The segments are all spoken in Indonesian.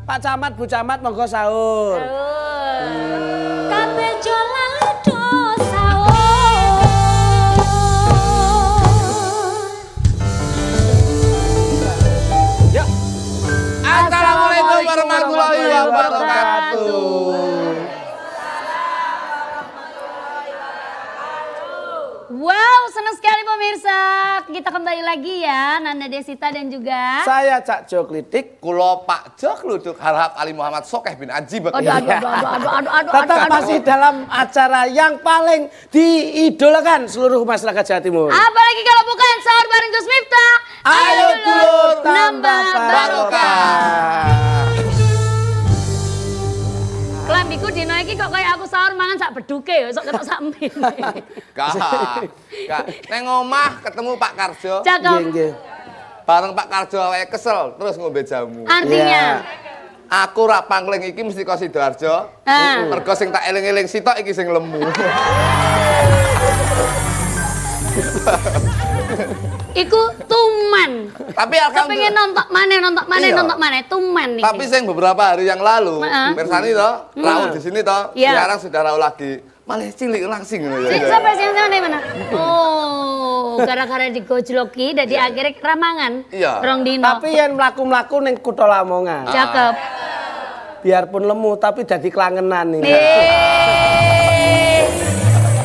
Pak Camat, Bu Camat monggo sahur. Kabeh jolan ludo sahur. Yuk. Assalamualaikum warahmatullahi wabarakatuh. Wow, senang sekali pemirsa. Kita kembali lagi ya, Nanda Desita dan juga Saya Cak Jo Klitik. Kulo Pak Jok Luduk Harhab Ali Muhammad Sokeh bin Aji. Tetap masih dalam acara yang paling diidolakan seluruh masyarakat Jawa Timur. apalagi kalau bukan sahur bareng Gus Miftah. Ayo dulur tambah barokah. Kelambiku dino iki kok kayak aku sahur mangan sak beduke ya, sok ketok sak mie. Kak. Neng omah ketemu Pak Karjo. Cakep. Nggih. Bareng Pak Karjo awake kesel terus ngombe jamu. Artinya Aku rak pangling iki mesti kok Sidoarjo. Mergo sing tak eling-eling sitok iki sing lemu. iku tuman. Tapi Kepengen alhamdulillah. nonton mana, Iya. tuman nih. Tapi sing beberapa hari yang lalu, Persani toh, Raul di sini toh, Iya. sekarang sudah Raul lagi. Malah cilik langsing ngono ya. Siapa sih yang dari mana? Oh, gara-gara digojloki dari akhirnya ramangan. Iya. Rong dino. Tapi yang mlaku-mlaku ning Kutha Lamongan. Cakep. Biarpun lemu tapi jadi kelangenan ini.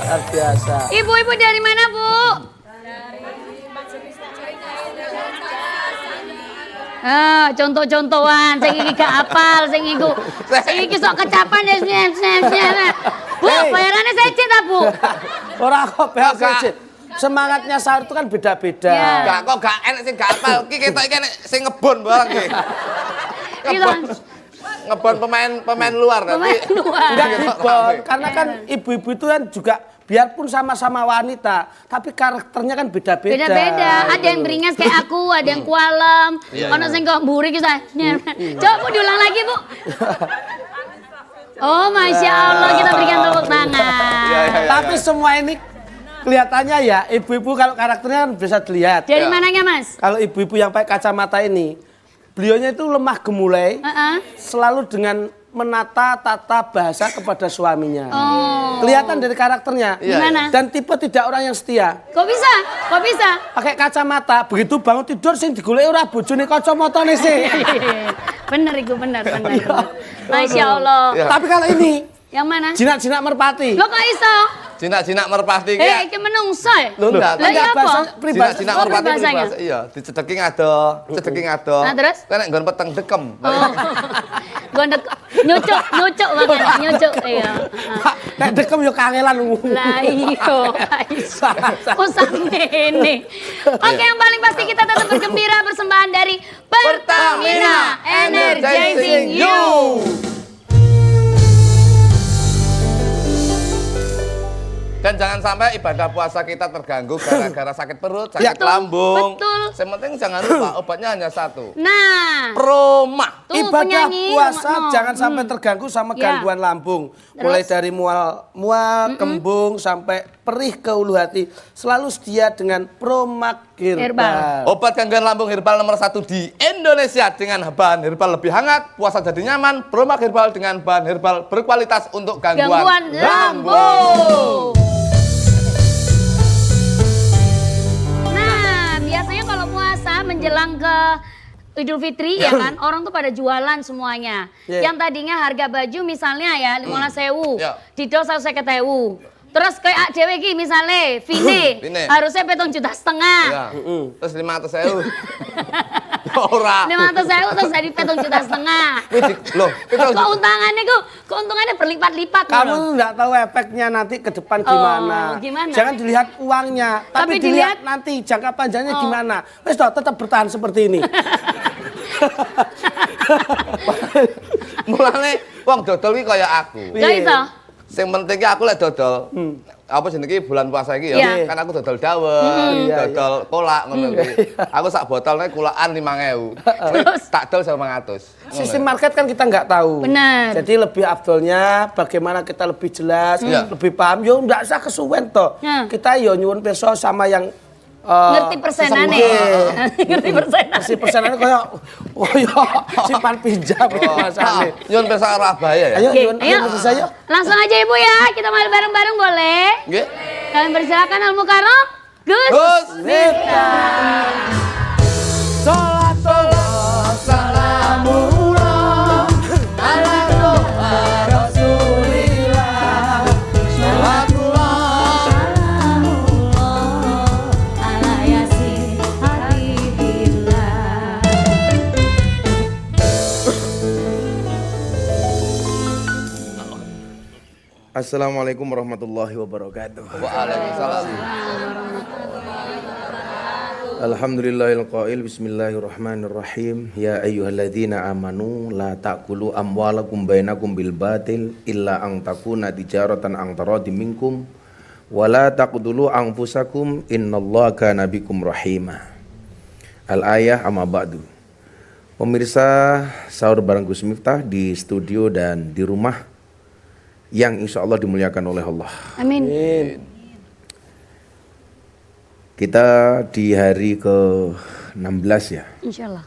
Luar biasa. Ibu-ibu dari mana, Bu? Contoh-contohan, sing iki gak apal, sing iki sok kecapan ya snap. Bu, Hey. bayarannya secet ta, Bu? Ora kok PHC. Semangatnya sahur itu kan beda-beda. Iya. Gak enek sing gak apal. Ki ketok iki enek sing ngebon barang ki. Ngebon pemain luar tapi. Pemain luar. Enggak dibon, karena kan ibu-ibu itu kan juga biarpun sama-sama wanita, tapi karakternya kan beda-beda. Beda-beda. Ada yang beringas kayak aku, ada yang kualem, ono sing kok mburi ki saya. Coba Bu diulang lagi, Bu. Oh, Masya Allah, kita berikan tepuk tangan. Tapi semua ini kelihatannya ya, ibu-ibu kalau karakternya kan bisa dilihat. Dari mananya, Mas? Kalau ibu-ibu yang pakai kacamata ini, beliaunya itu lemah gemulai, selalu dengan menata tata bahasa kepada suaminya. Oh. Kelihatan dari karakternya. Gimana? Dan tipe tidak orang yang setia. Kok bisa? Kok bisa? Pakai kacamata, begitu bangun tidur sing digoleki ora bojone kacamatane sih. Bener itu, bener. Masya Allah. Iya. Tapi kalau ini, Yang mana? jinak-jinak merpati. Lo kok iso? Jinak-jinak merpati ki. Iki menungso ya? Lho ndak. Lah iya apa? Jinak-jinak Oh, merpati peribahasanya. peribahasa. Iya, dicedeki ngado. Nah, terus? Kan nek nggon peteng dekem. Oh. Gondek nyucuk banget, nyucuk iya. Nek dekem yo kangelan. Lah iya, iso. Kok sakmene. Oke, yang paling pasti kita tetap bergembira persembahan dari Pertamina Energizing You. Dan jangan sampai ibadah puasa kita terganggu gara-gara sakit perut, sakit Ya. lambung. Betul. Yang penting jangan lupa obatnya hanya satu. Nah, Proma. tuh Ibadah penyanyi puasa no. jangan sampai terganggu sama Ya. gangguan lambung. Mulai dari mual, kembung sampai perih ke ulu hati. Selalu sedia dengan Promak Herbal. Herbal. Obat gangguan lambung herbal nomor 1 di Indonesia dengan bahan herbal lebih hangat, puasa jadi nyaman. Promak herbal dengan bahan herbal berkualitas untuk Gangguan lambung. Nah, biasanya kalau puasa menjelang ke Idul Fitri ya kan, orang tuh pada jualan semuanya. Yeah. Yang tadinya harga baju misalnya ya 15.000, Yeah. didol 150.000. Terus kayak dhewe iki misalnya Vine, Vine. harusnya 7,5 juta. Ya. Terus 500.000. Ora. 500.000 terus jadi 7,5 juta. Loh, Keuntungannya berlipat-lipat. Kamu nggak tahu efeknya nanti ke depan gimana. Gimana? Jangan dilihat uangnya, tapi Tapi dilihat nanti jangka panjangnya gimana. Wes toh, tetap bertahan seperti ini. Mulane wong dodol iki kaya aku. Gak iso. Sing penting ki aku lek dodol. Apa jenenge iki bulan puasa iki ya. Iya. Kan aku dodol dawet, Iya, dodol kolak ngono kuwi. Aku sak botol nek kulaan 5.000. Terus? Tak dol 1.500. Sistem market kan kita nggak tahu. Benar. Jadi lebih afdolnya bagaimana kita lebih jelas, Iya. lebih paham. Yo nggak usah kesuwen toh. Ya. Kita yo nyuwun pirsa sama yang ngerti persenane. Ngerti persenane. Si persenane kayak simpan pinjam masane. Nyun pesa Rabaya ya. Ayo, saya. Langsung aja Ibu ya, kita main bareng-bareng boleh? Nggih. Kalian persilakan Al Mukarram. Gus Miftah. Salatullah salamullah ala toha rasulillah. Salatullah salamullah ala yasin habibillah. Assalamualaikum warahmatullahi wabarakatuh. Waalaikumsalam. Alhamdulillahil qail bismillahirrahmanirrahim. Ya ayyuhalladzina amanu la ta'kulu amwalakum bainakum bil batil illa an takuna tijaratan an taradim minkum wa la taqtulu anfusakum innallaha kana bikum rahima. Al-ayah amma ba'du. Pemirsa sahur bareng Gus Miftah di studio dan di rumah yang insya Allah dimuliakan oleh Allah. Amin. Kita di hari ke-16 ya, Insya Allah.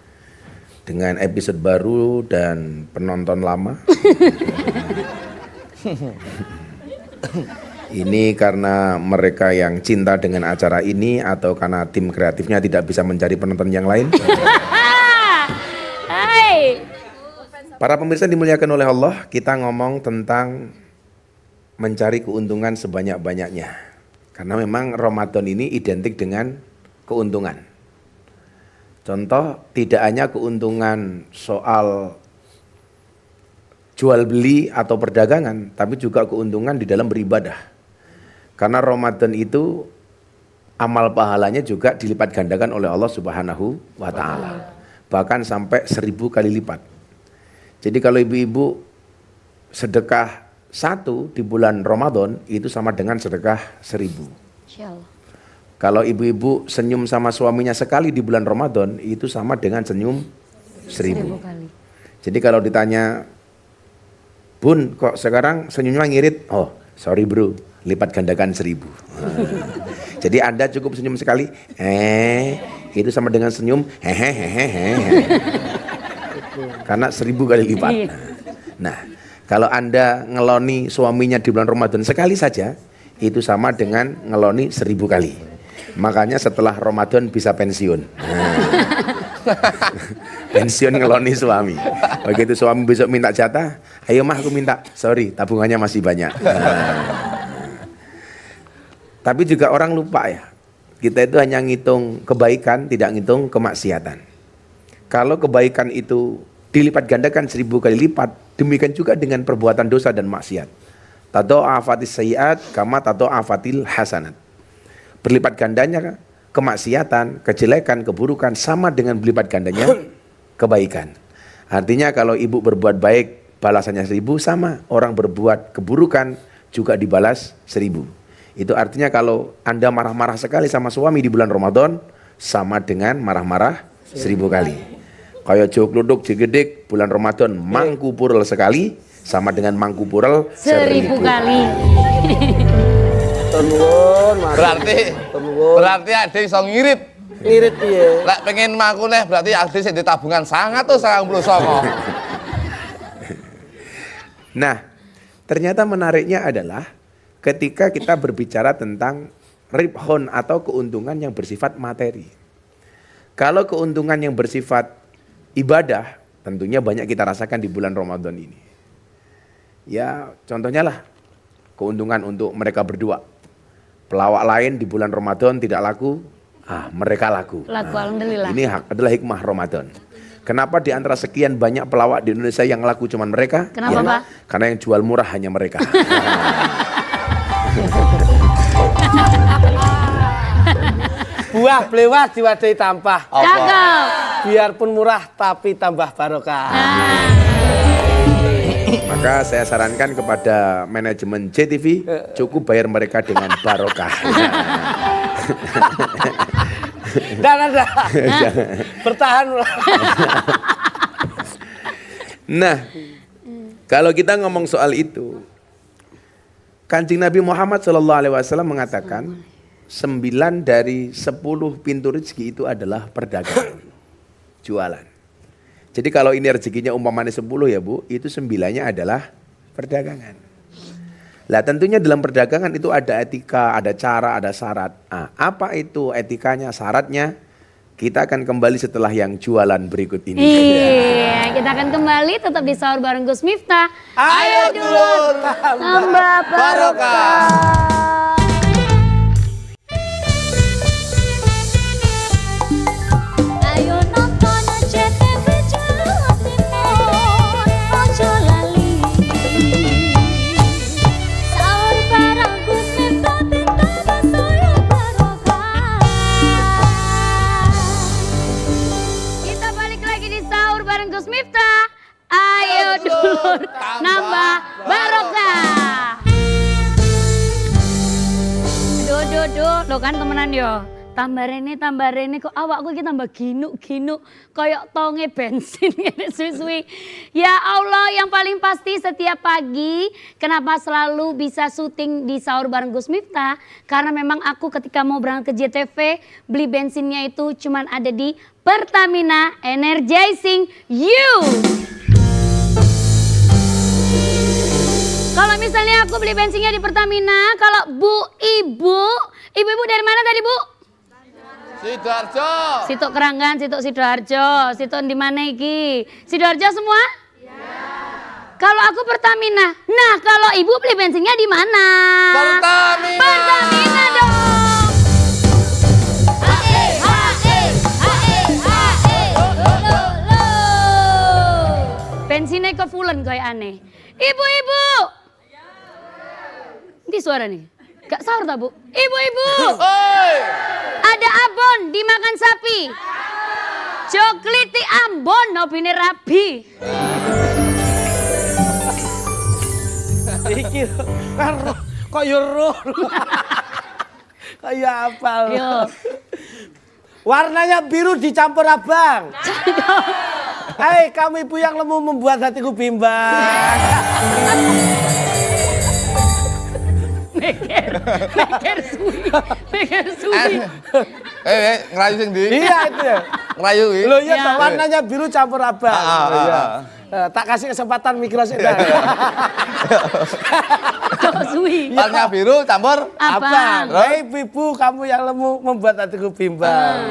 dengan episode baru dan penonton lama. Ini karena mereka yang cinta dengan acara ini atau karena tim kreatifnya tidak bisa mencari penonton yang lain. Hai. Para pemirsa dimuliakan oleh Allah, kita ngomong tentang mencari keuntungan sebanyak-banyaknya. Karena memang Ramadan ini identik dengan keuntungan. Contoh, tidak hanya keuntungan soal jual beli atau perdagangan, tapi juga keuntungan di dalam beribadah. Karena Ramadan itu amal pahalanya juga dilipat gandakan oleh Allah Subhanahu wa taala. Bahkan sampai 1000 kali lipat. Jadi kalau ibu-ibu sedekah 1 di bulan Ramadan itu sama dengan sedekah 1000. Insyaallah. Kalau ibu-ibu senyum sama suaminya sekali di bulan Ramadan itu sama dengan senyum 1000 kali. Jadi kalau ditanya, Bun kok sekarang senyumnya ngirit? Oh sorry bro, lipat gandakan 1000. Jadi Anda cukup senyum sekali, itu sama dengan senyum hehehehe. Karena 1000 kali lipat. Nah, kalau Anda ngeloni suaminya di bulan Ramadan sekali saja, itu sama dengan ngeloni 1000 kali. Makanya setelah Ramadan bisa pensiun. Pensiun ngeloni suami. Begitu suami besok minta jatah, ayo mah aku minta. Sorry, tabungannya masih banyak. Tapi juga orang lupa ya. Kita itu hanya ngitung kebaikan, tidak ngitung kemaksiatan. Kalau kebaikan itu dilipat gandakan 1000 kali lipat, demikian juga dengan perbuatan dosa dan maksiat. Tadha'afatis sayyi'at kama tadha'afatil hasanat. Berlipat gandanya kemaksiatan, kejelekan, keburukan sama dengan berlipat gandanya kebaikan. Artinya kalau ibu berbuat baik balasannya 1000 sama, orang berbuat keburukan juga dibalas 1000. Itu artinya kalau Anda marah-marah sekali sama suami di bulan Ramadan sama dengan marah-marah 1000 kali. Kayak jog luduk jegedik bulan Ramadan mangku purel sekali sama dengan mangku purel 1000 kali. Berarti ade iso ngirit. Ngirit piye? Lek pengen mangku neh berarti ade sing di tabungan 199. Nah, ternyata menariknya adalah ketika kita berbicara tentang ribhon atau keuntungan yang bersifat materi. Kalau keuntungan yang bersifat ibadah, tentunya banyak kita rasakan di bulan Ramadan ini. Ya, contohnya lah keuntungan untuk mereka berdua. Pelawak lain di bulan Ramadan tidak laku, mereka laku. Alhamdulillah. Ini adalah hikmah Ramadan. Kenapa di antara sekian banyak pelawak di Indonesia yang laku cuman mereka? Kenapa, Pak? Karena yang jual murah hanya mereka. Buah blewah diwadahi tampah. Cakep. Biarpun murah tapi tambah barokah. Maka saya sarankan kepada manajemen JTV cukup bayar mereka dengan barokah. Dan ada. Bertahan. Nah, kalau kita ngomong soal itu, Kanjeng Nabi Muhammad SAW mengatakan, 9 dari 10 pintu rezeki itu adalah perdagangan, jualan. Jadi kalau ini rezekinya umpamanya 10 ya Bu, itu 9-nya adalah perdagangan. Lah tentunya dalam perdagangan itu ada etika, ada cara, ada syarat. Nah, apa itu etikanya, syaratnya? Kita akan kembali setelah yang jualan berikut ini. Iya, kita akan kembali tetap di Sahur bareng Gus Miftah. Ayo dulur, tambah barokah. Ayo nonton CTV Jawa Timur, ojo lali. Sahur bareng Gus Miftah, bintang saya barokah. Kita balik lagi di Sahur bareng Gus Miftah. Ayo dulur, nambah barokah. Duh, lo kan temenan yo. Tambah rene kok awakku iki tambah ginuk-ginuk koyok tonge bensin ngene suwi-suwi. Ya Allah, yang paling pasti setiap pagi kenapa selalu bisa syuting di Sahur bareng Gus Miftah? Karena memang aku ketika mau berangkat ke JTV beli bensinnya itu cuman ada di Pertamina Energizing You. Kalau misalnya aku beli bensinnya di Pertamina, kalau ibu-ibu dari mana tadi Bu? Sidoarjo. Sitok Keranggan, Sitok Sidoarjo, Sitok di mana iki? Sidoarjo semua? Iya. Kalau aku Pertamina. Nah, kalau ibu beli bensinnya di mana? Pertamina. Pertamina dong. Bensinnya ke fullen kayak aneh. Ibu-ibu. Ini suara nih. Gak sahur tak Bu? Ibu-ibu. Oi. Ada abon dimakan sapi. Jokliti Ambon nobine rabi. Iki kok yo ro. Kayak apa? Yo. Warnanya biru dicampur abang. Hei, kamu ibu yang lemu membuat hatiku bimbang. Meker suwi. Ngerayu sing ndi? Iya itu ya. Ngerayu iki. Loh iya Ya. toh, warnanya biru campur abang. Iya. Tak kasih kesempatan mikro sih. Suwi. Warna biru campur Abang. Hei ibu, kamu yang lemu membuat hatiku bimbang.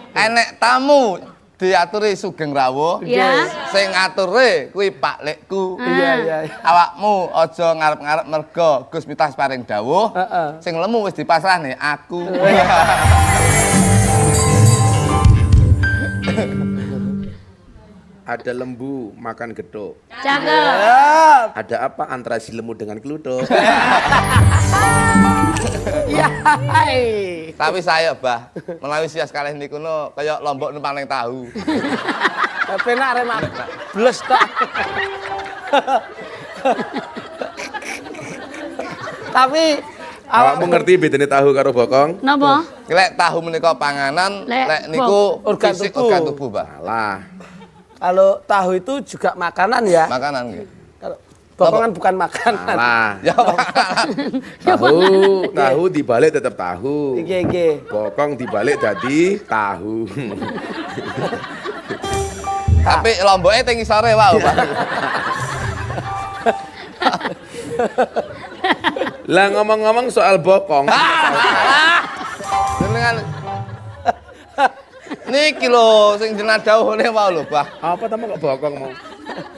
enek tamu diaturi Sugeng Rawuh. Ya. Sing ngature kuwi Pak Lekku. Iya iya. Awakmu aja ngarep-ngarep mergo Gus Miftah paring dawuh. Heeh. Sing lemu wis dipasrahne aku. Ada lembu makan gedok. Cakep. Ada apa antara si lembu dengan kluthuk? Iya. Tapi saya, Bah, menawi sias kalih niku no kaya lombok numpang ning tahu. Penak remak. Bles tak. Tapi Awakmu ngerti bedane tahu karo bokong? Napa? Lek tahu menika panganan, Lek lek niku organ fisik tubuh. organ tubuh, Bah. Alah. kalau tahu itu juga makanan ya. Makanan nggih. Kalau bokongan bukan makanan. Alah. Ya makanan. Tahu dibalik tetap tahu. Iki. Bokong dibalik jadi tahu. Tapi lomboke teng isore wae, Pak. Lah ngomong-ngomong soal bokong. Jenengan niki lho sing jenengan dawuhne wae lho, Bah. Apa tamu kok bokong mau?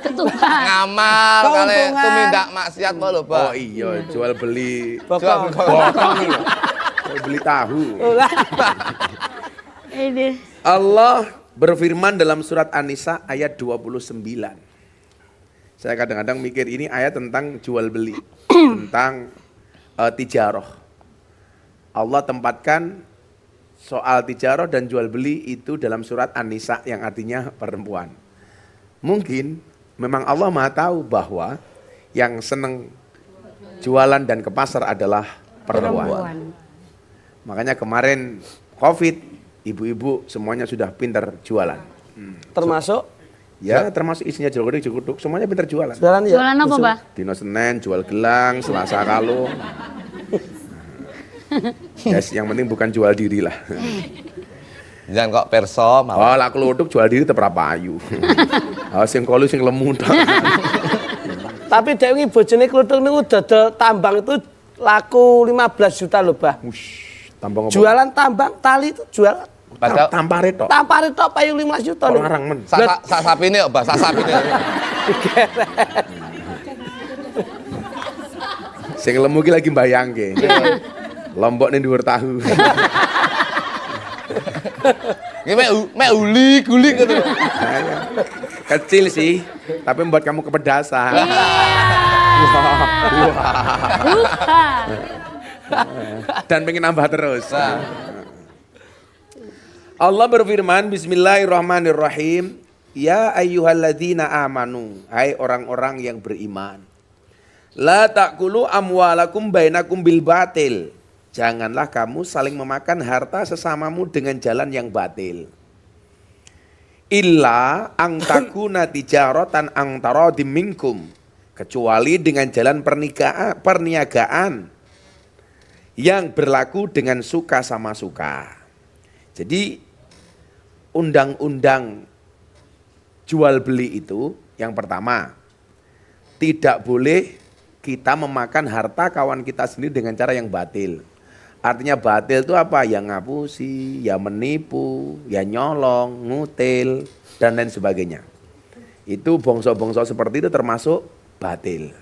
Ketupat. Ngamal kali Keuntungan. tumindak maksiat wae lho, Bah. Oh iya, jual beli Bokong. bokong lho. Jual beli tahu. Ini. Allah berfirman dalam surat An-Nisa ayat 29. Saya kadang-kadang mikir ini ayat tentang jual beli, tentang tijarah. Allah tempatkan soal tijarah dan jual beli itu dalam surat An-Nisa yang artinya perempuan. Mungkin memang Allah Maha tahu bahwa yang seneng jualan dan ke pasar adalah perempuan. Makanya kemarin Covid, ibu-ibu semuanya sudah pintar jualan. Termasuk Ya, termasuk isinya jogodek, semuanya pintar jualan. jualan ya. Jualan apa, Mbak? Dino Senin jual gelang, Selasa kalung. Yes, yang penting bukan jual diri lah. Jangan kok perso Oh, malah. lah kluthuk jual diri tetep ra payu. Oh, sing kolu sing lemu tok. Tapi dek wingi bojone kluthuk niku dodol tambang itu laku 15 juta loh, Bah. Wush, tambang apa? Jualan tambang tali itu jualan Padahal Tampare tok. tampare tok payung 15 juta Kok loh. larang men. sak sapi ini, Mbak, sak sapi ini. Sing lemu ki lagi mbayangke. Lombok ning dhuwur tahu. Ini mek uli guling gitu. Kecil sih, tapi membuat kamu kepedasan. Dan pengen nambah terus. Allah berfirman, Bismillahirrahmanirrahim. Ya ayyuhalladzina amanu, hai orang-orang yang beriman. La ta'kulu amwalakum bainakum bil batil. Janganlah kamu saling memakan harta sesamamu dengan jalan yang batil. Illa ang takuna tijaratan ang taradim minkum. Kecuali dengan jalan perniagaan yang berlaku dengan suka sama suka. Jadi undang-undang jual beli itu yang pertama, tidak boleh kita memakan harta kawan kita sendiri dengan cara yang batil. Artinya batil itu apa? Ya ngapusi, ya menipu, ya nyolong, ngutil, dan lain sebagainya. Itu bongso-bongso seperti itu termasuk batil.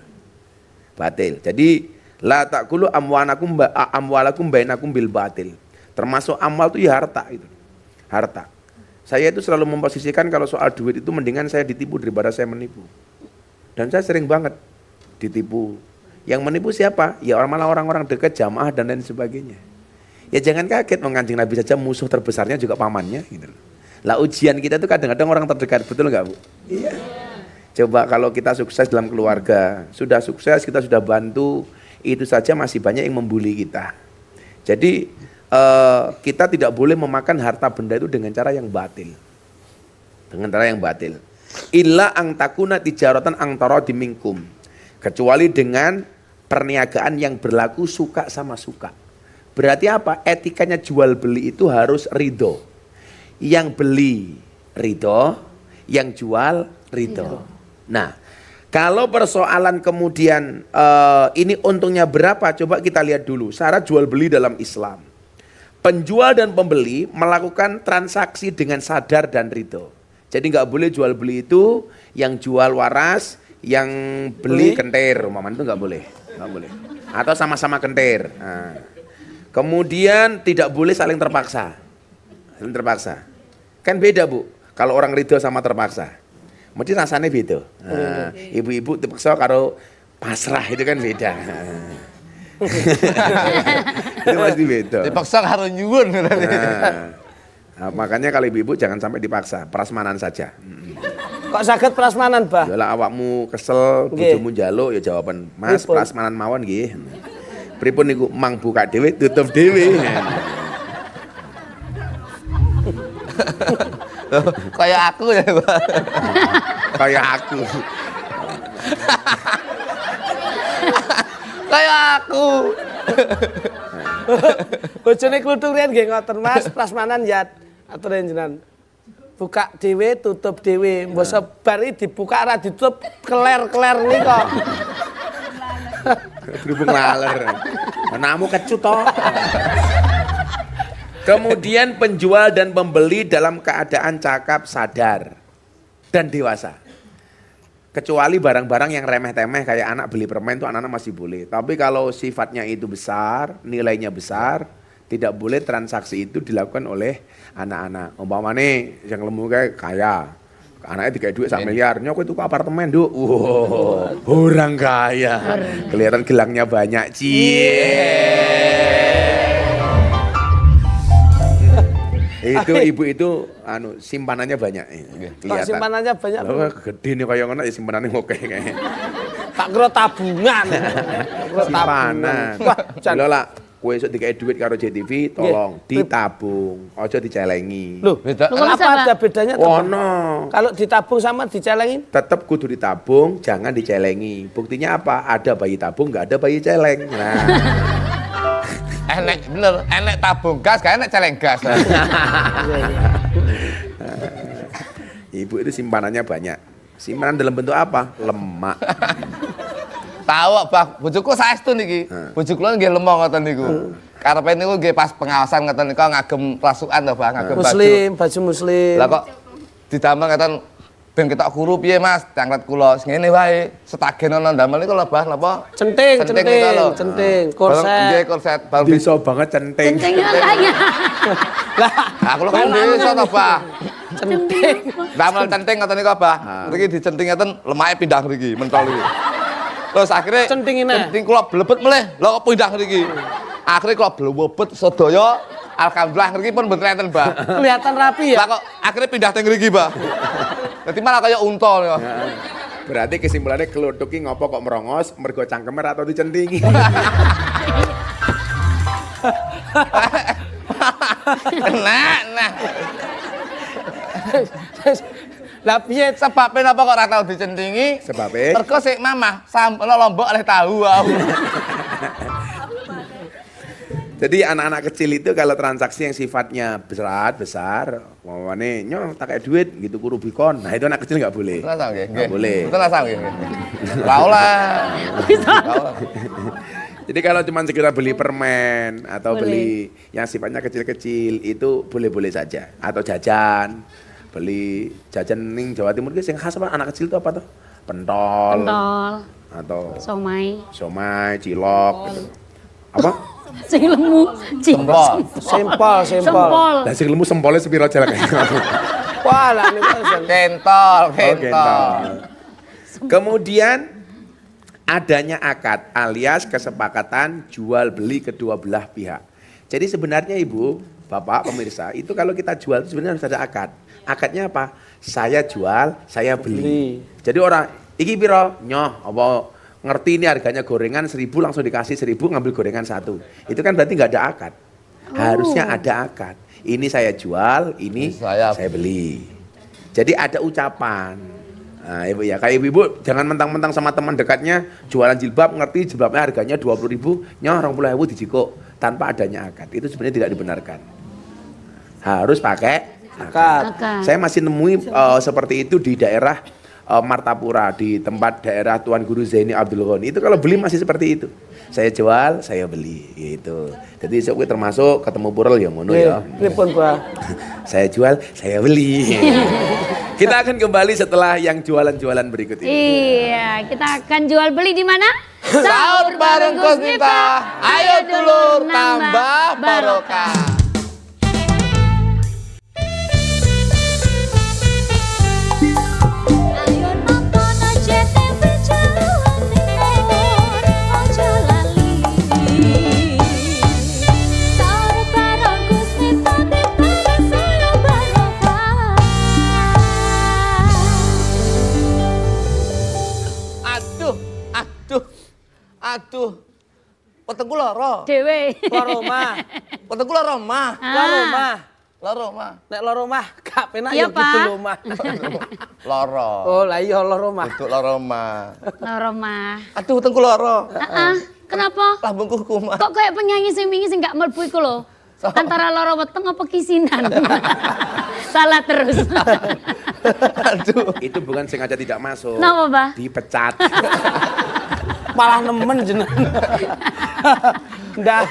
Batil. Jadi la ta'kulu amwalakum bainakum bil batil. Termasuk amal itu ya harta itu. Harta. Saya itu selalu memposisikan kalau soal duit itu mendingan saya ditipu daripada saya menipu. Dan saya sering banget ditipu. Yang menipu siapa? Ya malah orang-orang dekat, jamaah dan lain sebagainya. Ya jangan kaget, Kanjeng Nabi saja musuh terbesarnya juga pamannya gitu. Lah ujian kita itu kadang-kadang orang terdekat, betul enggak, Bu? Iya. Coba kalau kita sukses dalam keluarga, sudah sukses, kita sudah bantu, itu saja masih banyak yang membuli kita. Jadi kita tidak boleh memakan harta benda itu dengan cara yang batil. Dengan cara yang batil. Illa ang takuna tijaratan ang taradim minkum. Kecuali dengan perniagaan yang berlaku suka sama suka. Berarti apa? Etikanya jual beli itu harus ridho. Yang beli ridho, yang jual ridho. Nah, kalau persoalan kemudian ini untungnya berapa? Coba kita lihat dulu. Syarat jual beli dalam Islam. Penjual dan pembeli melakukan transaksi dengan sadar dan ridho. Jadi nggak boleh jual beli itu yang jual waras, yang beli kentir, umpamanya itu nggak boleh, atau sama-sama kentir. Nah. Kemudian tidak boleh saling terpaksa, kan beda, Bu. Kalau orang ridho sama terpaksa, mesti rasanya beda. Nah, ibu-ibu terpaksa karo pasrah itu kan beda. Itu pasti beda. Dipaksa karo nyuwun. Nah, makanya kalau ibu-ibu jangan sampai dipaksa, prasmanan saja. Kok saged prasmanan, Bah? Yalah awakmu kesel, bojomu njaluk ya jawaban, Mas Pripun? prasmanan mawon nggih. Pripun niku mang buka dhewe tutup dhewe. Kayak aku ya, Pak. Kayak aku. Kayak aku. Bojone kluthuk riyen nggih ngoten, Mas, prasmanan ya atur jenengan. Buka dhewe, tutup dhewe. Mbok sebar iki dibuka ora ditutup keler-keler nih kok. Berhubung laler. Anakmu kecut toh. Kemudian penjual dan pembeli dalam keadaan cakap, sadar dan dewasa. Kecuali barang-barang yang remeh-temeh kayak anak beli permen itu anak-anak masih boleh. Tapi kalau sifatnya itu besar, nilainya besar, tidak boleh transaksi itu dilakukan oleh anak-anak. Umpamane yang lemu kayak kaya, anaknya dikasih duit 1 miliar, nyok itu ke apartemen, Duk. Wow, orang kaya. Kelihatan gelangnya banyak, Itu ibu itu simpanannya banyak. Kok simpanannya banyak? Loh, gede nih kayak ngono ya simpanannya oke kayaknya. Tak kira tabungan. Simpanan. Wah, jan. Lho lah, kowe esuk dikei duit karo JTV, tolong ditabung, aja dicelengi. Loh, Beda. Loh, kok bisa, apa Pak? ada bedanya? Ono. Kalau ditabung sama dicelengin? Tetap kudu ditabung, jangan dicelengi. Buktinya apa? Ada bayi tabung, nggak ada bayi celeng. Nah, Enek bener, enek tabung gas, gak enek celeng gas. Ibu itu simpanannya banyak. Simpanan dalam bentuk apa? Lemak. Tahu, Bah, bojoku saestu niki. Bojo kula nggih lemah ngoten niku. Karepe niku nggih pas pengawasan ngoten niku ngagem rasukan to, Bah, ngagem baju muslim. Lah kok didamel ngoten ben ketok guru piye Mas, tanglet kula ngene wae, setagen ana ndamel niku lho, Bah, napa? Centing, niku lho. centing, Nggih, korset. korset. Baru Bisa banget centeng. Centeng makanya. Lah, aku lho kan desa to, Bah. centing. Damel centing ngoten niku, Bah. Mriki dicenting ngoten lemake pindah mriki, mentol iki. Terus akhirnya centing kula blebet meleh, lho kok pindah mriki. Akhirnya kula blebet sedaya alhamdulillah mriki pun mboten enten, Mbah. Kelihatan rapi Lah ya. kok akhirnya pindah teng mriki, Mbah. Dadi malah kaya unta ya. Berarti kesimpulannya keluduk ki ngopo kok merongos, mergo cangkeme ra tau dicentingi. Nah. Lah piye Sebabnya napa kok ora tau dicentingi? Sebabnya? Mergo sik mamah sampeyan lombok oleh tahu aku. Jadi anak-anak kecil itu kalau transaksi yang sifatnya besar, mamane nyoh tak kayak duit gitu ku Rubicon. Nah itu anak kecil nggak boleh. Betul nggih? Nggak boleh. Betul nggih? Ora oleh. Jadi kalau cuma sekedar beli permen atau beli yang sifatnya kecil-kecil itu boleh-boleh saja. Atau jajan, beli jajan ning Jawa Timur itu yang khas apa anak kecil itu apa tuh? Pentol. Atau Somai. cilok. Apa? Sing lemu. Sempol. sempol. Lah sing lemu sempolnya sepiro jelek. Wah, lah niku Kentol. Kemudian adanya akad alias kesepakatan jual beli kedua belah pihak. Jadi sebenarnya Ibu, Bapak, pemirsa, itu kalau kita jual itu sebenarnya harus ada akad. Akadnya apa? Saya jual, saya beli. Jadi orang iki piro? Nyoh, apa ngerti ini harganya gorengan 1.000 langsung dikasih 1.000 ngambil gorengan 1. Itu kan berarti nggak ada akad. Harusnya ada akad. Ini saya jual, ini saya beli. Jadi ada ucapan. Nah, Ibu ya, kayak Ibu jangan mentang-mentang sama teman dekatnya jualan jilbab, ngerti jilbabnya harganya 20.000, nyoh 20.000 dijiko tanpa adanya akad. Itu sebenarnya tidak dibenarkan. Harus pakai akad. Saya masih nemui seperti itu di daerah Martapura, di tempat daerah Tuan Guru Zaini Abdul Ghani. Itu kalau beli masih seperti itu. Saya jual, saya beli gitu. Jadi sok termasuk ketemu Purel ya ngono ya. Pripun, Pak? Saya jual, saya beli. Kita akan kembali setelah yang jualan-jualan berikut ini. Iya, kita akan jual beli di mana? Sahur bareng Gus Miftah. Ayo dulur tambah barokah. Ayo nonton ACTV Jawa Timur, ojo lali. Sahur bareng Gus Miftah, ditambah saya barokah. Aduh. Wetengku lara. Dewe. Loro omah. Wetengku lara omah. Loro omah. Lara omah. Nek loro omah gak penak Iya, ya gitu Pak. lho, omah. Lara. Oh, lah iya loro omah. Duduk lara omah. Loro mah. Aduh, wetengku lara. Kenapa? Lambungku kumat. Kok kayak penyanyi sing wingi sing gak mlebu iku lho. Antara loro weteng apa kisinan? Salah terus. Aduh. Itu bukan sengaja tidak masuk. Napa, Bah? Dipecat. Malah nemen jenengan. Enggak,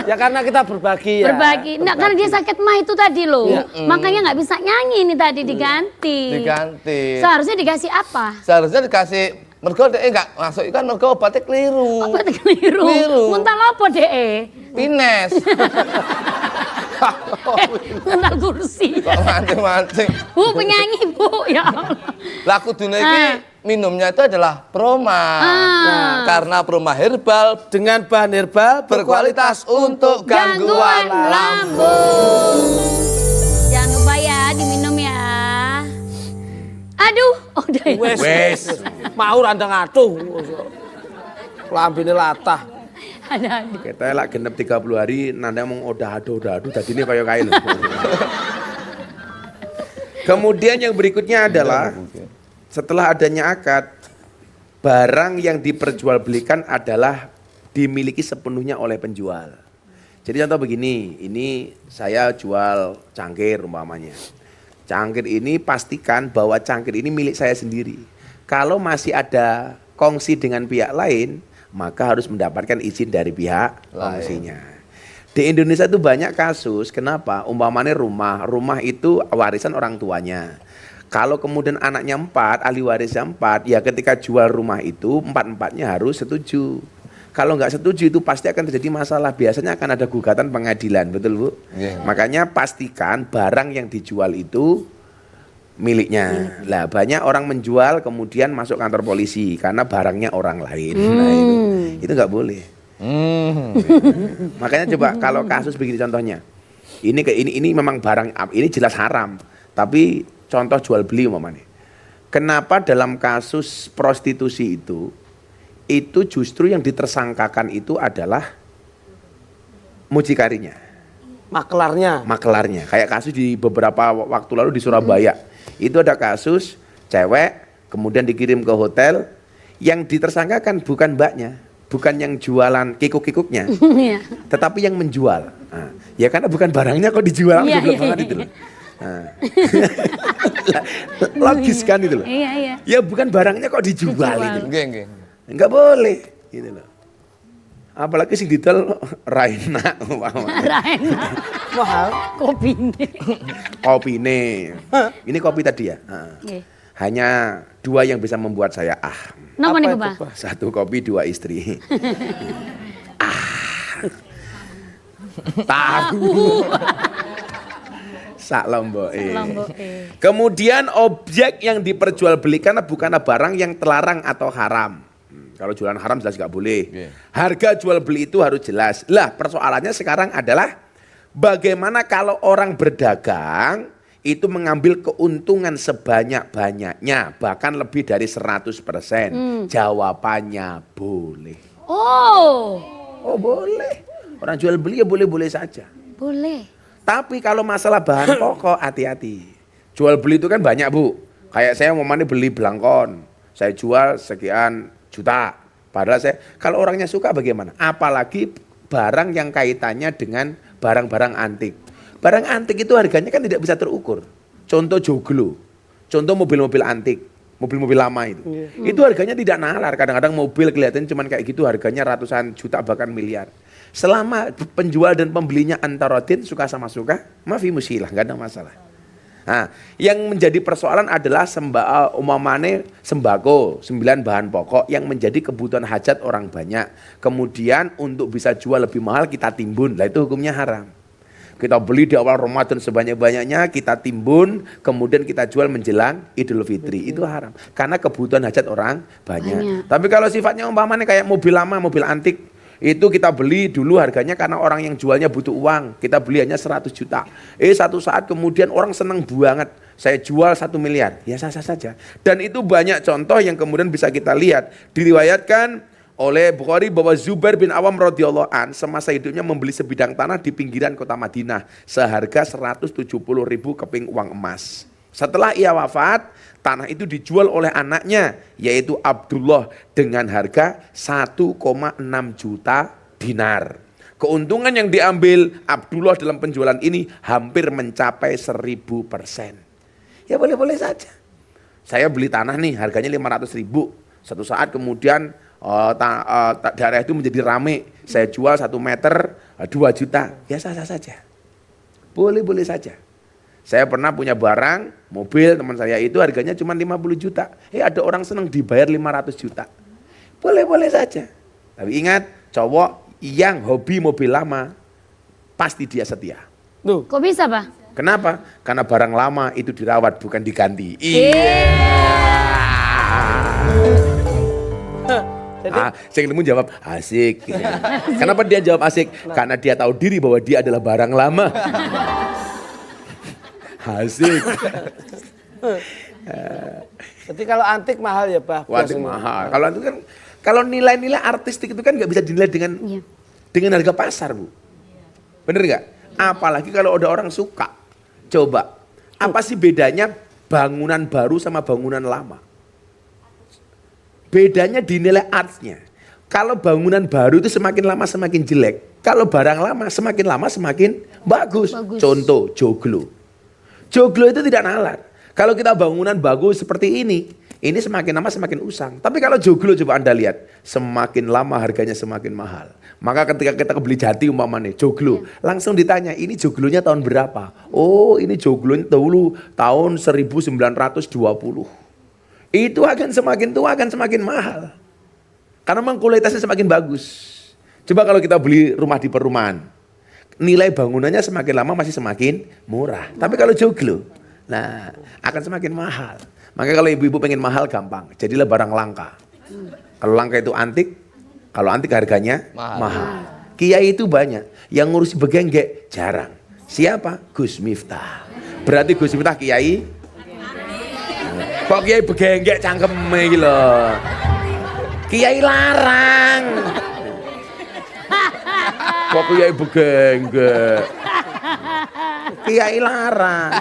ya karena kita berbagi ya. Berbagi. Enggak, karena dia sakit mah itu tadi loh. Makanya nggak bisa nyanyi ini tadi diganti. Diganti. Seharusnya dikasih apa? Seharusnya dikasih mergo dhek enggak masuk ikan mergo obatnya keliru. Obat keliru. Keliru. Muntah apa deh? Pines. Ngental kursi. Kok mancing-mancing. Bu, penyanyi, Bu. Ya Allah. Lah kudune iki minumnya itu adalah Proma. Nah, karena Proma herbal Dengan bahan herbal berkualitas untuk gangguan lambung. Jangan lupa ya diminum ya. Aduh, udah ya. wes. Mau randang atuh. Lambene latah. Ada. Kita lak genep 30 hari nanda mau udah aduh dadine kaya kae lho. Kemudian yang berikutnya adalah setelah adanya akad, barang yang diperjualbelikan adalah dimiliki sepenuhnya oleh penjual. Jadi contoh begini, ini saya jual cangkir umpamanya. Cangkir ini pastikan bahwa cangkir ini milik saya sendiri. Kalau masih ada kongsi dengan pihak lain, maka harus mendapatkan izin dari pihak kongsinya. Di Indonesia itu banyak kasus, kenapa? Umpamanya rumah itu warisan orang tuanya. Kalau kemudian anaknya 4, ahli warisnya 4, ya ketika jual rumah itu 4-4-nya harus setuju. Kalau nggak setuju itu pasti akan terjadi masalah. Biasanya akan ada gugatan pengadilan, betul Bu? Makanya pastikan barang yang dijual itu miliknya. Lah banyak orang menjual kemudian masuk kantor polisi karena barangnya orang lain. Nah itu nggak boleh. Makanya coba kalau kasus begini contohnya. Ini memang barang ini jelas haram. Tapi contoh jual beli umpamanya. Kenapa dalam kasus prostitusi itu justru yang ditersangkakan itu adalah mucikarinya. Makelarnya. Kayak kasus di beberapa waktu lalu di Surabaya. Itu ada kasus cewek kemudian dikirim ke hotel yang ditersangkakan bukan mbaknya, bukan yang jualan kikuk-kikuknya, tetapi yang menjual. Nah, ya karena bukan barangnya kok dijual banget itu loh. Nah. Logis kan itu loh. Iya. Ya bukan barangnya kok dijual itu. Nggih. Enggak boleh gitu loh. Apalagi sing didol Raina. Mahal. Kopine. Ini kopi tadi ya. Hanya 2 yang bisa membuat saya Napa niku, Pak? 1 kopi 2 istri. Tahu. Sak lomboke. Kemudian objek yang diperjualbelikan bukanlah barang yang terlarang atau haram. Kalau jualan haram jelas nggak boleh. Harga jual beli itu harus jelas. Lah persoalannya sekarang adalah bagaimana kalau orang berdagang itu mengambil keuntungan sebanyak-banyaknya, bahkan lebih dari 100%. Jawabannya boleh. Oh boleh. Orang jual beli ya boleh-boleh saja. Boleh. Tapi kalau masalah bahan pokok hati-hati. Jual beli itu kan banyak Bu. Kayak saya umpamanya beli belangkon, saya jual sekian juta. Padahal kalau orangnya suka bagaimana? Apalagi barang yang kaitannya dengan barang-barang antik. Barang antik itu harganya kan tidak bisa terukur. Contoh joglo, contoh mobil-mobil antik, mobil-mobil lama itu. Itu harganya tidak nalar. Kadang-kadang mobil kelihatan cuman kayak gitu harganya ratusan juta bahkan miliar. Selama penjual dan pembelinya antarodin suka sama suka, maafi musilah, nggak ada masalah. Nah, yang menjadi persoalan adalah sembako, 9 bahan pokok yang menjadi kebutuhan hajat orang banyak. Kemudian untuk bisa jual lebih mahal kita timbun, lah itu hukumnya haram. Kita beli di awal Ramadan sebanyak-banyaknya, kita timbun, kemudian kita jual menjelang Idul Fitri, itu haram. Karena kebutuhan hajat orang banyak. Tapi kalau sifatnya umpamanya kayak mobil lama, mobil antik, itu kita beli dulu harganya karena orang yang jualnya butuh uang. Kita beli hanya 100 juta. Satu saat kemudian orang senang banget. Saya jual 1 miliar. Ya sah-sah saja. Dan itu banyak contoh yang kemudian bisa kita lihat. Diriwayatkan oleh Bukhari bahwa Zubair bin Awam radhiyallahu an semasa hidupnya membeli sebidang tanah di pinggiran kota Madinah. Seharga 170.000 keping uang emas. Setelah ia wafat, tanah itu dijual oleh anaknya, yaitu Abdullah dengan harga 1,6 juta dinar. Keuntungan yang diambil Abdullah dalam penjualan ini hampir mencapai 1000%. Ya boleh-boleh saja. Saya beli tanah nih, harganya 500.000. Satu saat kemudian daerah itu menjadi rame. Saya jual 1 meter 2 juta. Ya sah-sah saja. Boleh-boleh saja. Saya pernah punya barang, mobil teman saya itu harganya cuma 50 juta. Ada orang senang dibayar 500 juta. Boleh-boleh saja. Tapi ingat, cowok yang hobi mobil lama, pasti dia setia. Duh. Kok bisa, Pak? Kenapa? Karena barang lama itu dirawat, bukan diganti. Saya ketemu jawab asik. Kenapa dia jawab asik? Karena dia tahu diri bahwa dia adalah barang lama. Asik. Jadi kalau antik mahal ya Pak? Antik mahal. Kalau antik kan, kalau nilai-nilai artistik itu kan nggak bisa dinilai dengan harga pasar Bu. Bener nggak? Apalagi kalau ada orang suka. Coba, apa sih bedanya bangunan baru sama bangunan lama? Bedanya di nilai artnya. Kalau bangunan baru itu semakin lama semakin jelek. Kalau barang lama semakin bagus. Contoh joglo. Joglo itu tidak nalar. Kalau kita bangunan bagus seperti ini semakin lama semakin usang. Tapi kalau joglo coba Anda lihat, semakin lama harganya semakin mahal. Maka ketika kita beli Jati umpamanya joglo, langsung ditanya, ini joglonya tahun berapa? Oh, ini joglonya dulu tahun 1920. Itu akan semakin tua akan semakin mahal. Karena memang kualitasnya semakin bagus. Coba kalau kita beli rumah di perumahan, nilai bangunannya semakin lama masih semakin murah. Tapi kalau joglo, nah akan semakin mahal. Makanya kalau ibu-ibu pengen mahal gampang, jadilah barang langka. Kalau langka itu antik, kalau antik harganya mahal. Kiai itu banyak, yang ngurusi begenggek jarang. Siapa? Gus Miftah. Berarti Gus Miftah kiai? Kok kiai begenggek cangkeme iki lho. Kiai larang. Kok kiai begenggek? Kiai larang.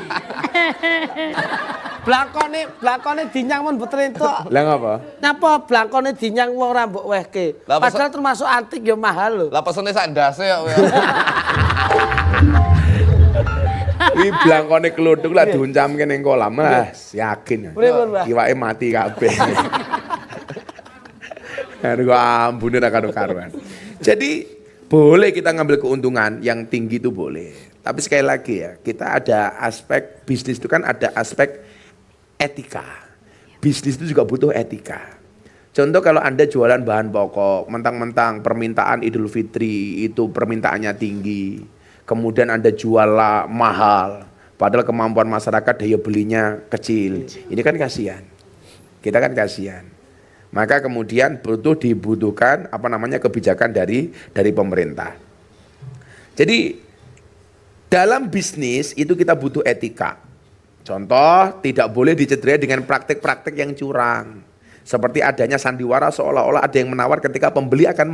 Blakone dinyang men betul entuk. Lah ngapa? Napa blakone dinyang wong ora mbok wehke. Lah, Padahal termasuk antik ya mahal lho. Lah pesene sak ndase kok. Wi blangkone kluthuk lah diuncamke ning kolam. Mas, yakin. Pripun, Mbah? Iwake mati kabeh. Aduh ampun ora karo-karuan. Jadi boleh kita ngambil keuntungan yang tinggi itu boleh. Tapi sekali lagi ya, kita ada aspek bisnis itu kan ada aspek etika. Bisnis itu juga butuh etika. Contoh kalau Anda jualan bahan pokok, mentang-mentang permintaan Idul Fitri itu permintaannya tinggi. Kemudian Anda jual mahal, padahal kemampuan masyarakat daya belinya kecil. Ini kan kasihan. Kita kan kasihan. Maka kemudian dibutuhkan kebijakan dari pemerintah. Jadi dalam bisnis itu kita butuh etika. Contoh, tidak boleh dicederai dengan praktik-praktik yang curang. Seperti adanya sandiwara seolah-olah ada yang menawar ketika pembeli akan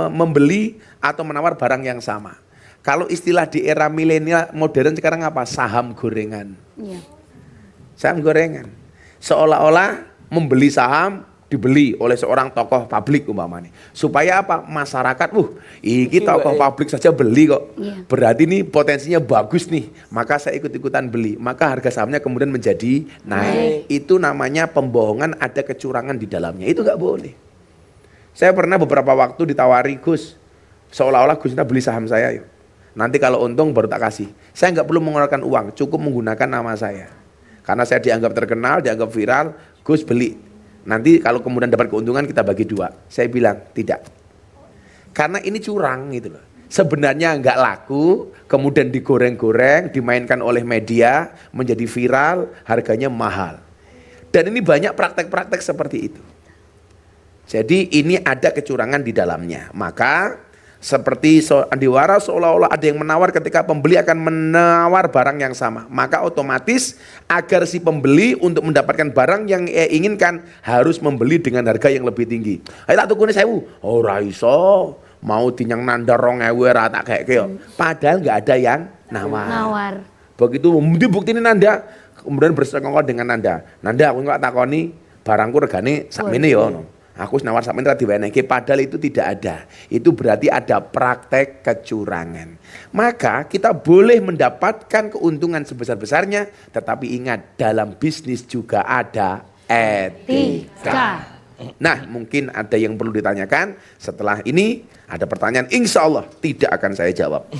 membeli atau menawar barang yang sama. Kalau istilah di era milenial modern sekarang apa? Saham gorengan. Iya. Saham gorengan. Seolah-olah membeli saham dibeli oleh seorang tokoh publik umpamanya. Supaya apa? Masyarakat, iki tokoh publik saja beli kok. Iya. Berarti ini potensinya bagus nih. Maka saya ikut-ikutan beli. Maka harga sahamnya kemudian menjadi naik. Itu namanya pembohongan, ada kecurangan di dalamnya. Itu nggak boleh. Saya pernah beberapa waktu ditawari, Gus, seolah-olah Gus kita beli saham saya yuk. Nanti kalau untung baru tak kasih. Saya nggak perlu mengeluarkan uang, cukup menggunakan nama saya. Karena saya dianggap terkenal, dianggap viral, Gus beli. Nanti kalau kemudian dapat keuntungan kita bagi dua. Saya bilang tidak. Karena ini curang gitu loh. Sebenarnya nggak laku, kemudian digoreng-goreng, dimainkan oleh media, menjadi viral, harganya mahal. Dan ini banyak praktek-praktek seperti itu. Jadi ini ada kecurangan di dalamnya. Maka seperti sandiwara seolah-olah ada yang menawar ketika pembeli akan menawar barang yang sama. Maka otomatis agar si pembeli untuk mendapatkan barang yang inginkan harus membeli dengan harga yang lebih tinggi. Ayo tak tukune 1.000. Ora iso. Mau dinyang nandar 2.000 ora tak kek. Padahal nggak ada yang nawar. Begitu dibuktiin Nanda, kemudian bersekongkol dengan Nanda. Nanda aku nggak takoni barangku regane sakmene ya ono. Aku nawar sampean ra diwenehke, padahal itu tidak ada. Itu berarti ada praktek kecurangan. Maka kita boleh mendapatkan keuntungan sebesar-besarnya, tetapi ingat dalam bisnis juga ada etika. Nah, mungkin ada yang perlu ditanyakan. Setelah ini ada pertanyaan, insya Allah tidak akan saya jawab.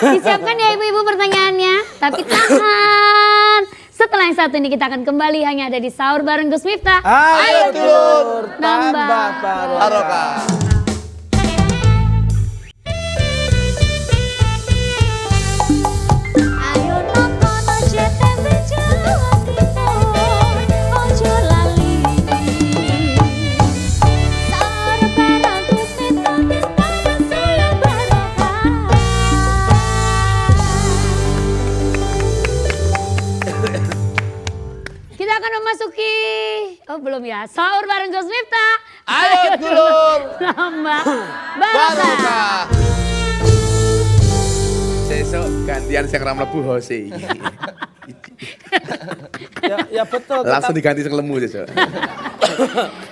Disiapkan ya ibu-ibu pertanyaannya, tapi tahan. Setelah yang satu ini kita akan kembali hanya ada di Sahur bareng Gus Miftah. Ayo dulur, Nambah Barokah. Ayo nonton JTV Jawa Timur, ojo lali. Sahur bareng Gus Miftah, kita sayang barokah. Kita akan memasuki, belum ya, Sahur bareng Gus Miftah. Ayo dulur. Nambah Barokah. barokah. Sesuk gantian sing ra mlebu Hose. Ya betul. Langsung tetap. diganti sing lemu aja.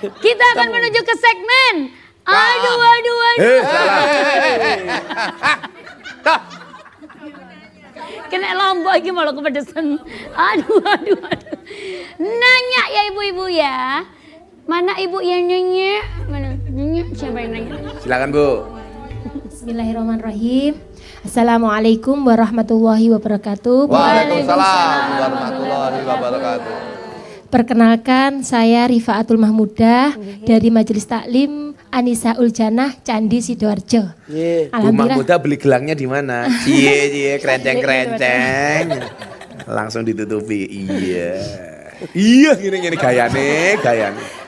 Kita akan menuju ke segmen. Aduh. Salah. Kena lombok iki malah kepedesan. Aduh. Nanya ya ibu-ibu ya. Mana ibu yang nanya? Mana? Nanya siapa yang nanya? Silakan Bu. Bismillahirrahmanirrahim. Assalamualaikum warahmatullahi wabarakatuh. Waalaikumsalam warahmatullahi wabarakatuh. Perkenalkan, saya Rifaatul Mahmudah dari Majelis Taklim Anisa Uljannah Candi Sidoarjo. Nggih. Bu Mahmuda beli gelangnya di mana? Cie, kerenceng. Langsung ditutupi. Iya, gini gayane.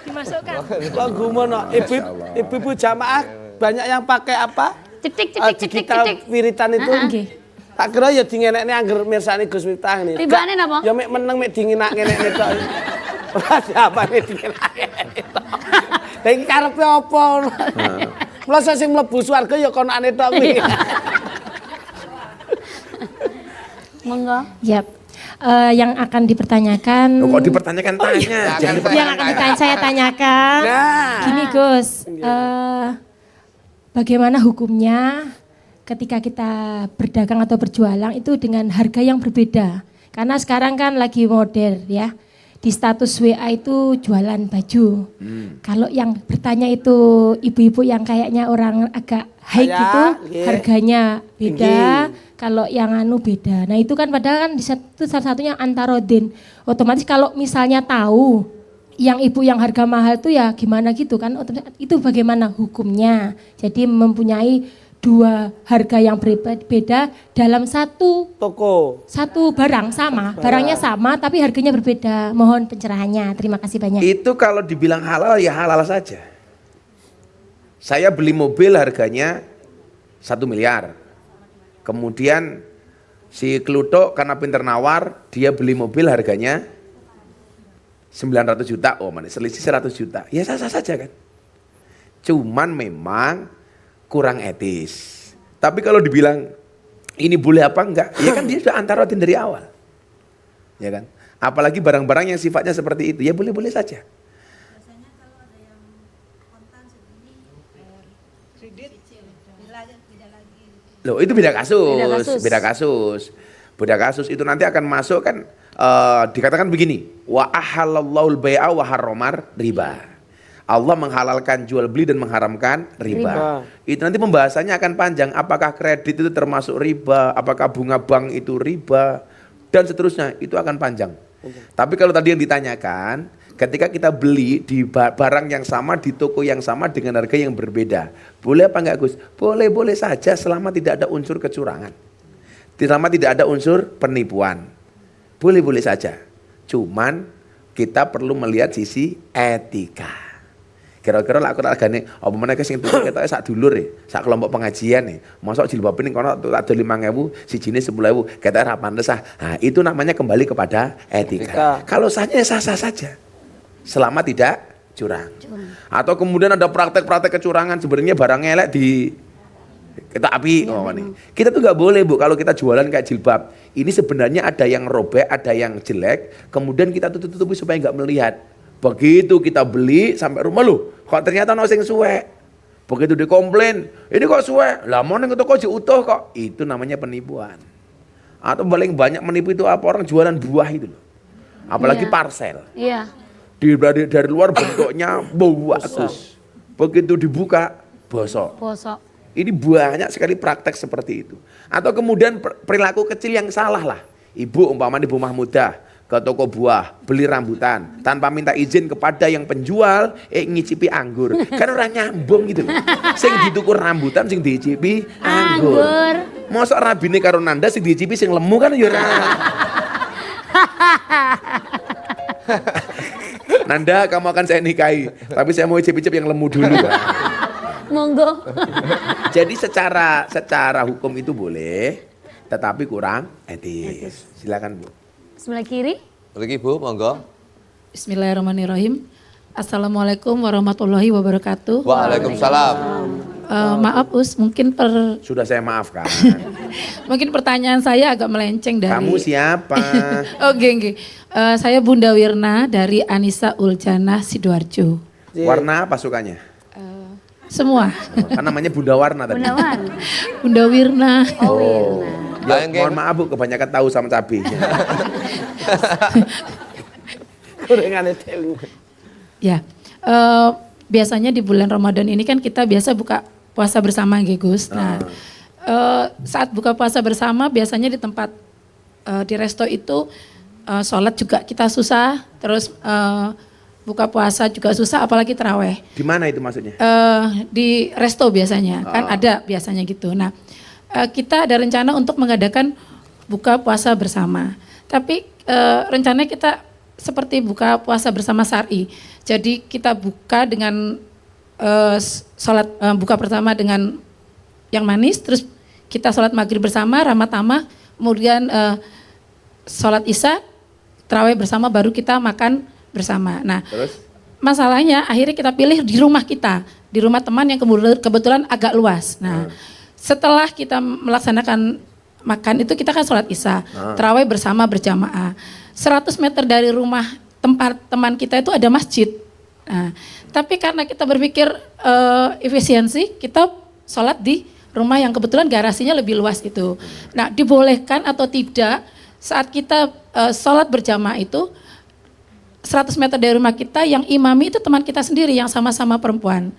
Dimasukkan. Lagu mana? Ibu-ibu jamaah banyak yang pakai apa? Cetik. Digital wiritan itu. Nggih. Tak kira ya dingenekne angger mirsani Gus Miftah nih. Tibane napa? Ya mek meneng mek dingenak ngene tok. Ora apa nek dingenak ngene tok. Lah iki karepe apa? Masa sing mlebu swarga ya konane tok kuwi. Monggo. Yap. Yang akan dipertanyakan. Loh, kok dipertanyakan tanya? Jangan Yang akan saya tanyakan. Nah. Gini Gus, bagaimana hukumnya ketika kita berdagang atau berjualan itu dengan harga yang berbeda? Karena sekarang kan lagi modern ya. Di status WA itu jualan baju. Kalau yang bertanya itu ibu-ibu yang kayaknya orang agak high Kaya, gitu, iya. harganya beda. Tinggi. Kalau yang beda. Nah itu kan padahal kan itu salah satunya antarodin. Otomatis kalau misalnya tahu yang ibu yang harga mahal itu ya gimana gitu kan, itu bagaimana hukumnya. Jadi mempunyai dua harga yang berbeda dalam satu barang sama, barangnya sama tapi harganya berbeda. Mohon pencerahannya, terima kasih banyak. Itu kalau dibilang halal ya halal saja. Saya beli mobil harganya 1 miliar. Kemudian si Kluthuk karena pinter nawar, dia beli mobil harganya 900 juta, oh mana selisih 100 juta. Ya sah-sah saja kan. Cuman memang kurang etis. Tapi kalau dibilang ini boleh apa enggak, ya kan dia sudah antarodin dari awal. Ya kan? Apalagi barang-barang yang sifatnya seperti itu, ya boleh-boleh saja. Loh itu beda kasus itu nanti akan masuk kan dikatakan begini, wa ahallallahu al-bai'a wa harramar riba. Allah menghalalkan jual beli dan mengharamkan riba. Itu nanti pembahasannya akan panjang, apakah kredit itu termasuk riba, apakah bunga bank itu riba dan seterusnya, itu akan panjang. Tapi kalau tadi yang ditanyakan, ketika kita beli di barang yang sama di toko yang sama dengan harga yang berbeda, boleh apa enggak Gus? Boleh saja selama tidak ada unsur kecurangan. Selama tidak ada unsur penipuan. Boleh saja. Cuman kita perlu melihat sisi etika. Kira-kira lah aku tak gane apa meneh sing tuku ketoke sak dulur sak kelompok pengajian mosok jilbab ning kono tak ada 5.000, sijine 10.000, ketoke ra pantes ah. Nah, itu namanya kembali kepada etika. Kalau sahnya sah-sah saja. Selama tidak curang. Atau kemudian ada praktek-praktek kecurangan, sebenarnya barangnya elek di kita api. Kita tuh nggak boleh Bu kalau kita jualan kayak jilbab. Ini sebenarnya ada yang robek, ada yang jelek, kemudian kita tutup-tutupi supaya nggak melihat. Begitu kita beli sampai rumah loh, kok ternyata ono sing suwek. Begitu dikomplain, ini kok suwek. Lah mau ning toko utuh kok. Itu namanya penipuan. Atau paling banyak menipu itu apa, orang jualan buah itu loh. Apalagi parsel. Iya. Dari luar bentuknya bagus. Begitu dibuka bosok. Ini banyak sekali praktek seperti itu. Atau kemudian perilaku kecil yang salah lah. Ibu umpamanya Ibu Mahmudah ke toko buah beli rambutan tanpa minta izin kepada yang penjual ngicipi anggur. Kan orang nyambung gitu loh. Sing ditukur rambutan sing dicipi anggur. Mosok rabine karo nanda sing dicipi sing lemu kan ya ora. Nanda, kamu akan saya nikahi, tapi saya mau icip-icip yang lemu dulu. Monggo. Jadi secara hukum itu boleh, tetapi kurang etis. Silakan Bu. Sebelah kiri. Mriki Bu, monggo. Bismillahirrahmanirrahim. Assalamualaikum warahmatullahi wabarakatuh. Waalaikumsalam. Maaf Us, mungkin Sudah saya maafkan. Mungkin pertanyaan saya agak melenceng dari. Kamu siapa? Oke. Saya Bunda Wirna dari Anissa Uljana Sidoarjo. Warna apa sukanya? Semua. Kan namanya Bunda Warna tadi. Bunda Wan. Bunda Wirna. Oh, Wirna. Ya, mohon maaf Bu, kebanyakan tahu sama cabai. Kurangane teling. Ya, biasanya di bulan Ramadan ini kan kita biasa buka puasa bersama nggih Gus. Nah, saat buka puasa bersama biasanya di tempat di resto itu sholat juga kita susah, terus buka puasa juga susah, apalagi taraweh. Di mana itu maksudnya? Di resto biasanya, kan ada biasanya gitu. Nah, kita ada rencana untuk mengadakan buka puasa bersama. Tapi rencananya kita seperti buka puasa bersama syar'i. Jadi kita buka dengan sholat buka pertama dengan yang manis, terus kita sholat maghrib bersama, ramah tamah, kemudian sholat isya, tarawih bersama, baru kita makan bersama. Nah, Terus? masalahnya akhirnya kita pilih di rumah kita, di rumah teman yang kebetulan agak luas. Nah, setelah kita melaksanakan makan itu kita kan sholat isya, tarawih bersama berjamaah. 100 meter dari rumah tempat teman kita itu ada masjid. Nah, tapi karena kita berpikir efisiensi, kita sholat di rumah yang kebetulan garasinya lebih luas itu. Nah, dibolehkan atau tidak saat kita sholat berjamaah itu 100 meter dari rumah kita yang imami itu teman kita sendiri yang sama-sama perempuan.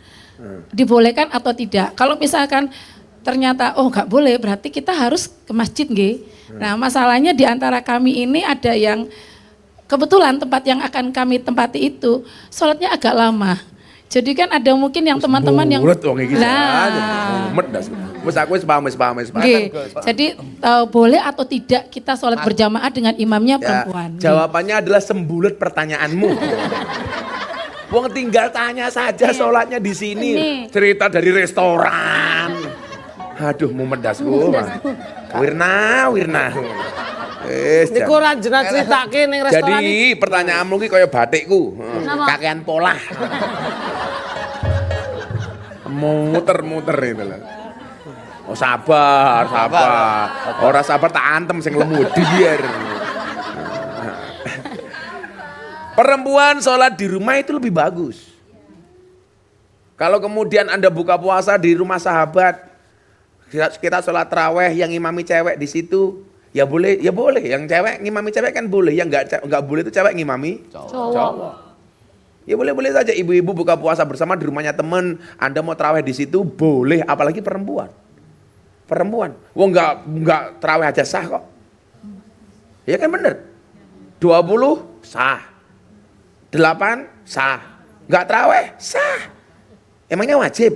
Dibolehkan atau tidak? Kalau misalkan ternyata nggak boleh, berarti kita harus ke masjid nggih. Nah, masalahnya di antara kami ini ada yang kebetulan tempat yang akan kami tempati itu sholatnya agak lama. Jadi kan ada mungkin yang teman-teman yang Jadi boleh atau tidak kita sholat berjamaah dengan imamnya perempuan. Jawabannya adalah sembulet pertanyaanmu. Wong tinggal tanya saja sholatnya di sini. Cerita dari restoran. Aduh, mumedasku. Wirna. Niku ora jeneng critake ning restoran. Jadi pertanyaanmu ki kaya batikku. Kakean polah. Muter-muter itu lah. Oh sabar. Ora sabar tak antem sing lemu dier. Perempuan sholat di rumah itu lebih bagus. Kalau kemudian Anda buka puasa di rumah sahabat, kita sholat taraweh yang imami cewek di situ, ya boleh. Yang cewek ngimami cewek kan boleh, yang nggak boleh itu cewek ngimami cowok. Ya boleh saja ibu-ibu buka puasa bersama di rumahnya teman, Anda mau taraweh di situ boleh, apalagi perempuan. Wong nggak taraweh aja sah kok. Ya kan bener. 20 sah. 8 sah. Nggak taraweh sah. Emangnya wajib?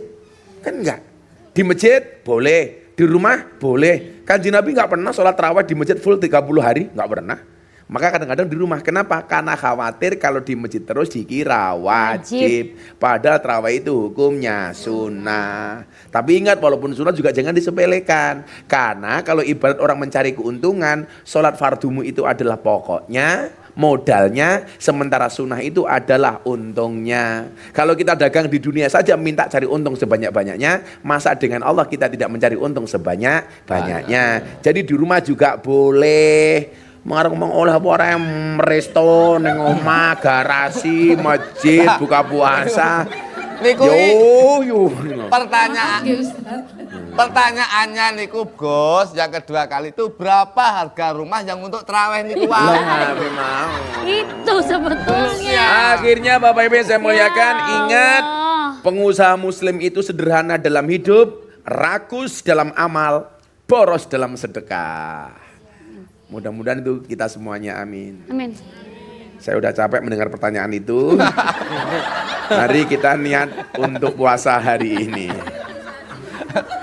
Kan enggak. Di masjid boleh, di rumah boleh. Kanjeng Nabi nggak pernah sholat tarawih di masjid full 30 hari, nggak pernah. Maka kadang-kadang di rumah. Kenapa? Karena khawatir kalau di masjid terus dikira wajib. Padahal tarawih itu hukumnya sunnah. Tapi ingat, walaupun sunnah juga jangan disepelekan. Karena kalau ibarat orang mencari keuntungan, sholat fardumu itu adalah pokoknya, modalnya, sementara sunnah itu adalah untungnya. Kalau kita dagang di dunia saja minta cari untung sebanyak-banyaknya, masa dengan Allah kita tidak mencari untung sebanyak-banyaknya. Jadi di rumah juga boleh. Ngomong oleh apa orang yang resto, neng omah, garasi, masjid, buka puasa. Niku yo. Pertanyaannya niku Gus, yang kedua kali itu berapa harga rumah yang untuk tarawih niku wae? Itu sebetulnya. Akhirnya Bapak Ibu saya muliakan, ingat pengusaha muslim itu sederhana dalam hidup, rakus dalam amal, boros dalam sedekah. Mudah-mudahan itu kita semuanya, amin. Amin. Saya udah capek mendengar pertanyaan itu. Mari kita niat untuk puasa hari ini.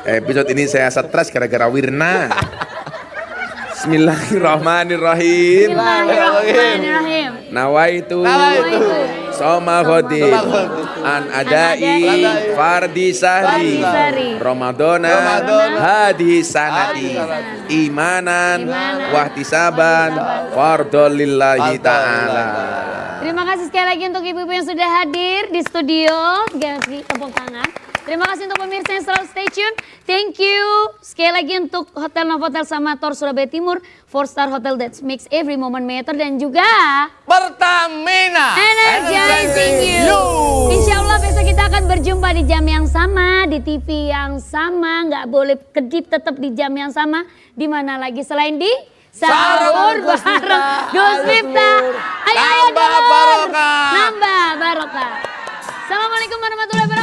Episode ini saya stres gara-gara Wirna. Bismillahirrahmanirrahim. Nawaitu soma khoti an adai fardi sahri Ramadana hadhi sanati imanan wahtisaban fardhol lillahi ta'ala. Terima kasih sekali lagi untuk ibu-ibu yang sudah hadir di studio. Ganti tepuk tangan. Terima kasih untuk pemirsa yang selalu stay tune. Thank you. Sekali lagi untuk Hotel Novotel sama Tor Surabaya Timur. 4-star hotel that makes every moment matter. Dan juga Pertamina. Energizing you. Insya Allah besok kita akan berjumpa di jam yang sama. Di TV yang sama. Nggak boleh kedip, tetap di jam yang sama. Di mana lagi selain di Sahur bareng Gus Miftah. Ayo Nambah barokah. Nambah barokah. Assalamualaikum warahmatullahi wabarakatuh.